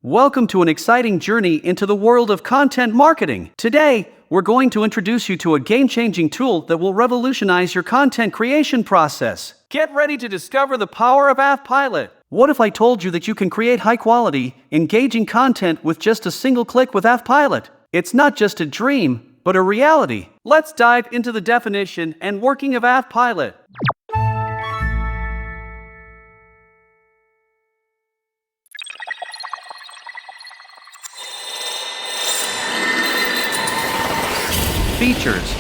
Welcome to an exciting journey into the world of content marketing. Today, we're going to introduce you to a game-changing tool that will revolutionize your content creation process. Get ready to discover the power of Affpilot. What if I told you that you can create high-quality, engaging content with just a single click with Affpilot? It's not just a dream, but a reality. Let's dive into the definition and working of Affpilot. Features.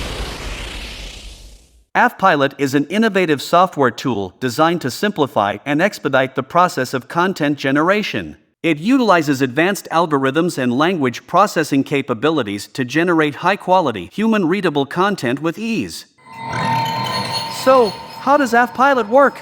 Affpilot is an innovative software tool designed to simplify and expedite the process of content generation. It utilizes advanced algorithms and language processing capabilities to generate high-quality, human-readable content with ease. So, how does Affpilot work?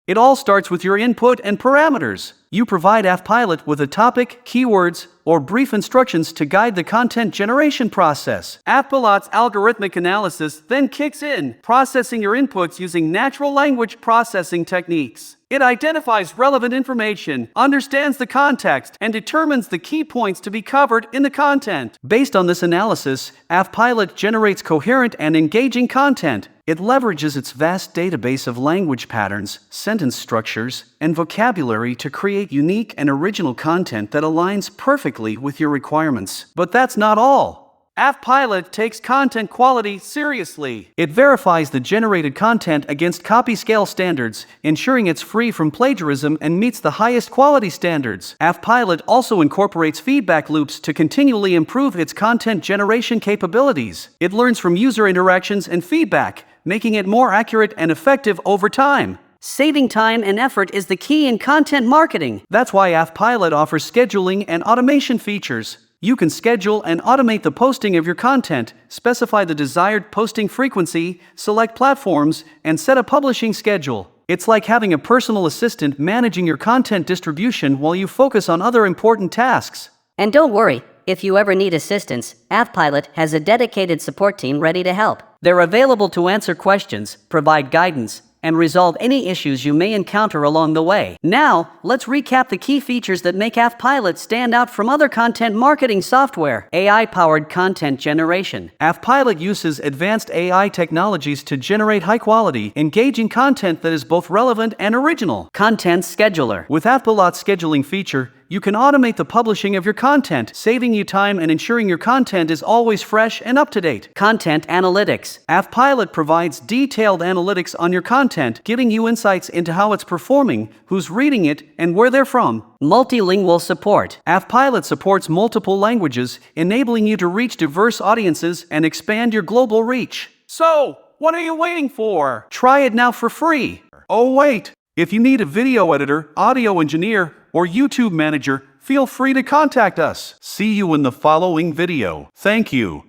It all starts with your input and parameters. You provide Affpilot with a topic, keywords, or brief instructions to guide the content generation process. Affpilot's algorithmic analysis then kicks in, processing your inputs using natural language processing techniques. It identifies relevant information, understands the context, and determines the key points to be covered in the content. Based on this analysis, Affpilot generates coherent and engaging content. It leverages its vast database of language patterns, sentence structures, and vocabulary to create unique and original content that aligns perfectly with your requirements. But that's not all. Affpilot takes content quality seriously. It verifies the generated content against copy scale standards, ensuring it's free from plagiarism and meets the highest quality standards. Affpilot also incorporates feedback loops to continually improve its content generation capabilities. It learns from user interactions and feedback, making it more accurate and effective over time. Saving time and effort is the key in content marketing. That's why Affpilot offers scheduling and automation features. You can schedule and automate the posting of your content, specify the desired posting frequency, select platforms, and set a publishing schedule. It's like having a personal assistant managing your content distribution while you focus on other important tasks. And don't worry, if you ever need assistance, Affpilot has a dedicated support team ready to help. They're available to answer questions, provide guidance, and resolve any issues you may encounter along the way. Now, let's recap the key features that make Affpilot stand out from other content marketing software. AI-powered content generation. Affpilot uses advanced AI technologies to generate high-quality, engaging content that is both relevant and original. Content scheduler. With Affpilot's scheduling feature, you can automate the publishing of your content, saving you time and ensuring your content is always fresh and up-to-date. Content analytics. Affpilot provides detailed analytics on your content, giving you insights into how it's performing, who's reading it, and where they're from. Multilingual support. Affpilot supports multiple languages, enabling you to reach diverse audiences and expand your global reach. So, what are you waiting for? Try it now for free. Oh wait! If you need a video editor, audio engineer, or YouTube manager, feel free to contact us. See you in the following video. Thank you.